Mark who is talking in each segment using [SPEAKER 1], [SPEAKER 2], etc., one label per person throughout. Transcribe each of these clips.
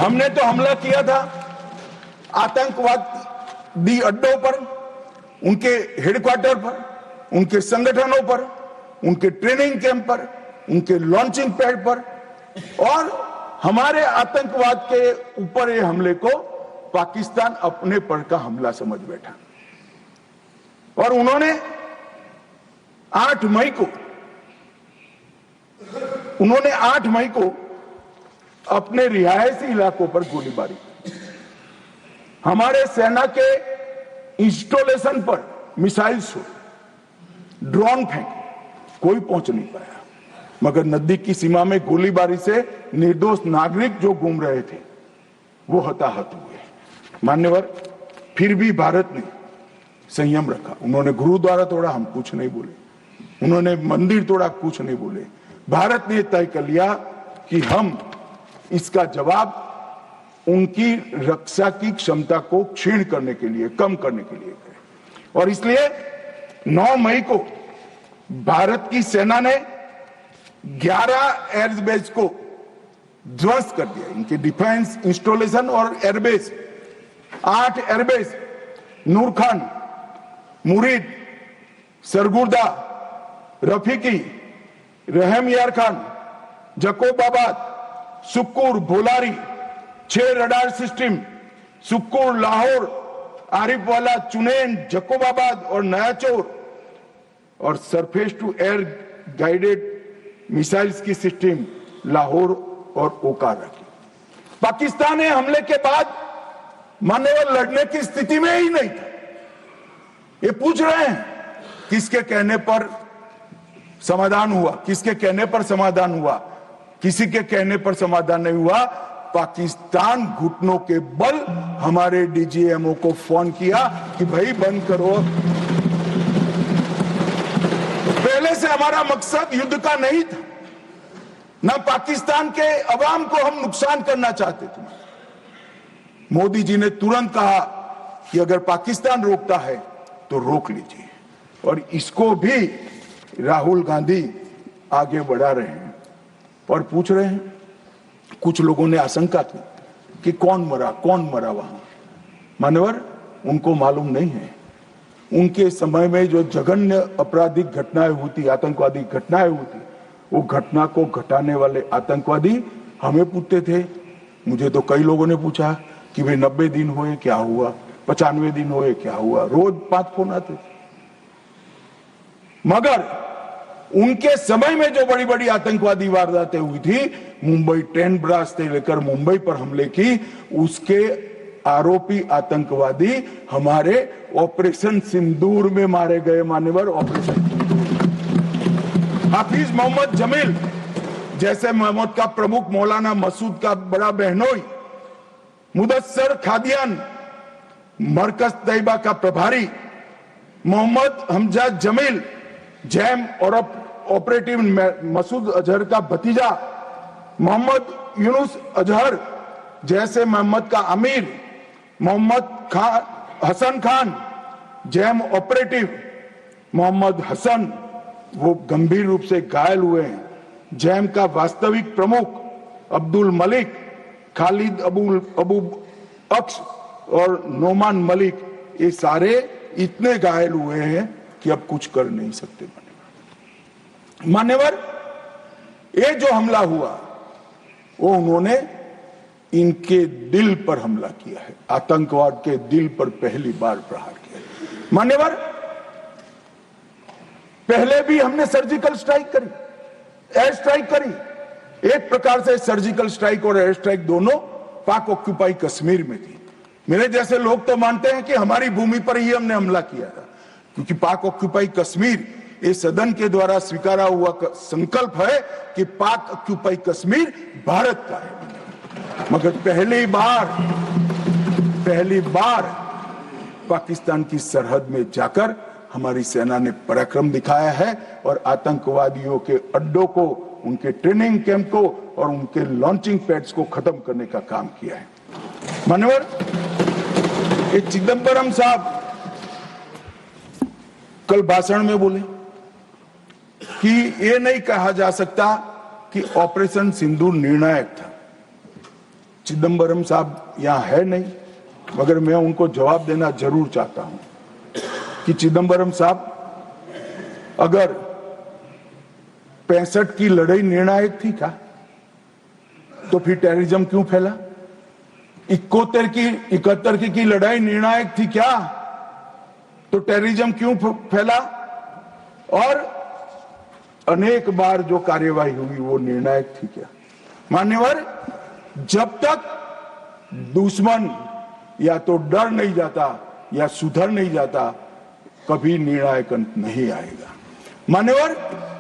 [SPEAKER 1] हमने तो हमला किया था आतंकवादी अड्डों पर, उनके हेडक्वार्टर पर, उनके संगठनों पर, उनके ट्रेनिंग कैंप पर, उनके लॉन्चिंग पैड पर, और हमारे आतंकवाद के ऊपर ये हमले को पाकिस्तान अपने पर का हमला समझ बैठा। और उन्होंने 8 मई को अपने रिहायशी इलाकों पर गोलीबारी, हमारे सेना के इंस्टॉलेशन पर मिसाइल शो, ड्रोन फेंक, कोई पहुंच नहीं पाया, मगर नदी की सीमा में गोलीबारी से निर्दोष नागरिक जो घूम रहे थे वो हताहत हुए। मान्यवर, फिर भी भारत ने संयम रखा। उन्होंने गुरुद्वारा तोड़ा, हम कुछ नहीं बोले। उन्होंने मंदिर तोड़ा, कुछ नहीं बोले। भारत ने तय कर लिया कि हम इसका जवाब उनकी रक्षा की क्षमता को क्षीण करने के लिए, कम करने के लिए करें। और इसलिए 9 मई को भारत की सेना ने 11 एयरबेस को ध्वस्त कर दिया, इनके डिफेंस इंस्टॉलेशन और airbase. 8 airbase Nur Khan, Murid, Sargodha, Rafiqui, Rahim Yar Khan, Jacobabad, Sukkur, Bholari, 6 radar system, Sukkur, Lahore, Arifwala, Chunian, Jacobabad और नयाचौर, और surface to air guided missiles की सिस्टम लाहौर और ओकार रखी। पाकिस्तान ने हमले के बाद मानव लड़ने की स्थिति में ही नहीं था। ये पूछ रहे हैं किसके कहने पर समाधान हुआ, किसके कहने पर समाधान हुआ? किसी के कहने पर समाधान नहीं हुआ। पाकिस्तान घुटनों के बल हमारे डीजीएमओ को फोन किया कि भाई बंद करो। पहले से हमारा मकसद युद्ध का नहीं था, ना पाकिस्तान के अवाम को हम नुकसान करना चाहते थे। मोदी जी ने तुरंत कहा कि अगर पाकिस्तान रोकता है तो रोक लीजिए, और इसको भी राहुल गांधी आगे बढ़ा रहे हैं और पूछ रहे हैं। कुछ लोगों ने आशंका की कि कौन मरा वहां। मान्यवर, उनको मालूम नहीं है। उनके समय में जो जघन्य आपराधिक घटनाएं होती, आतंकवादी घटनाएं होती, वो घटना को घटाने वाले आतंकवादी हमें पूछते थे। मुझे तो कई लोगों ने पूछा कि भाई 90 दिन हुए क्या हुआ, 95 दिन हुए क्या हुआ, रोज 5 फोन आते थे। मगर उनके समय में जो बड़ी बड़ी आतंकवादी वारदातें हुई थी, मुंबई ट्रेन ब्लास्ट से लेकर मुंबई पर हमले की, उसके आरोपी आतंकवादी हमारे ऑपरेशन सिंदूर में मारे गए। मान्यवर, ऑपरेशन हाफिज मोहम्मद जमील जैसे मोहम्मद का प्रमुख, मौलाना मसूद का बड़ा बहनोई, मुदस्सर खादियान मरकज तैयबा का प्रभारी, मोहम्मद हमजा जमील जैम और ऑपरेटिव मसूद अजहर का भतीजा, मोहम्मद यूनुस अजहर जैसे मोहम्मद का अमीर, मोहम्मद हसन खान जैम ऑपरेटिव, मोहम्मद हसन वो गंभीर रूप से घायल हुए हैं, जैम का वास्तविक प्रमुख अब्दुल मलिक, खालिद अबू अक्स और नोमान मलिक, ये सारे इतने घायल हुए हैं कि अब कुछ कर नहीं सकते। मान्यवर, ये जो हमला हुआ वो उन्होंने इनके दिल पर हमला किया है, आतंकवाद के दिल पर पहली बार प्रहार किया। मान्यवर, पहले भी हमने सर्जिकल स्ट्राइक करी, एयर स्ट्राइक करी। एक प्रकार से सर्जिकल स्ट्राइक और एयर स्ट्राइक दोनों पाक ऑक्यूपाई कश्मीर में थी। मेरे जैसे लोग तो मानते हैं कि हमारी भूमि पर ही हमने हमला किया था, क्योंकि पाक ऑक्यूपाई कश्मीर ये सदन के द्वारा स्वीकारा हुआ संकल्प है कि पाक ऑक्यूपाई कश्मीर भारत का है। मगर पहली बार पाकिस्तान की सरहद में जाकर हमारी सेना ने पराक्रम दिखाया है और आतंकवादियों के अड्डों को, उनके ट्रेनिंग कैंप को और उनके लॉन्चिंग पैड्स को खत्म करने का काम किया है। मान्यवर, ये चिदंबरम साहब कल भाषण में बोले कि ये नहीं कहा जा सकता कि ऑपरेशन सिंदूर निर्णायक था। चिदम्बरम साहब यहाँ है नहीं, मगर मैं उनको जवाब देना जरूर चाहता हूं कि चिदम्बरम साहब, अगर 65 की लड़ाई निर्णायक थी क्या, तो फिर टेररिज्म क्यों फैला? 71 की लड़ाई निर्णायक थी क्या, तो टेररिज्म क्यों फैला? और अनेक बार जो कार्यवाही हुई वो निर्णायक थी क्या? मान्यवर, जब तक दुश्मन या तो डर नहीं जाता या सुधर नहीं जाता, कभी निर्णायक अंत नहीं आएगा। मान्यवर,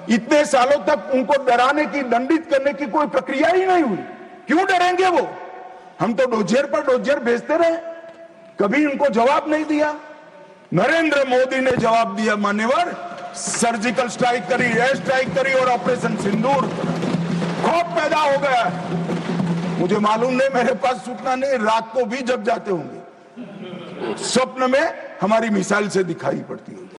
[SPEAKER 1] इतने सालों तक उनको डराने की, दंडित करने की कोई प्रक्रिया ही नहीं हुई। क्यों डरेंगे वो? हम तो डोजियर पर डोजियर भेजते रहे, कभी उनको जवाब नहीं दिया। नरेंद्र मोदी ने जवाब दिया मान्यवर, सर्जिकल स्ट्राइक करी, एयर स्ट्राइक करी और ऑपरेशन सिंदूर। खौफ पैदा हो गया। मुझे मालूम नहीं, मेरे पास सूचना नहीं, रात को भी जब जाते होंगे स्वप्न में हमारी मिसाइल से दिखाई पड़ती होगी।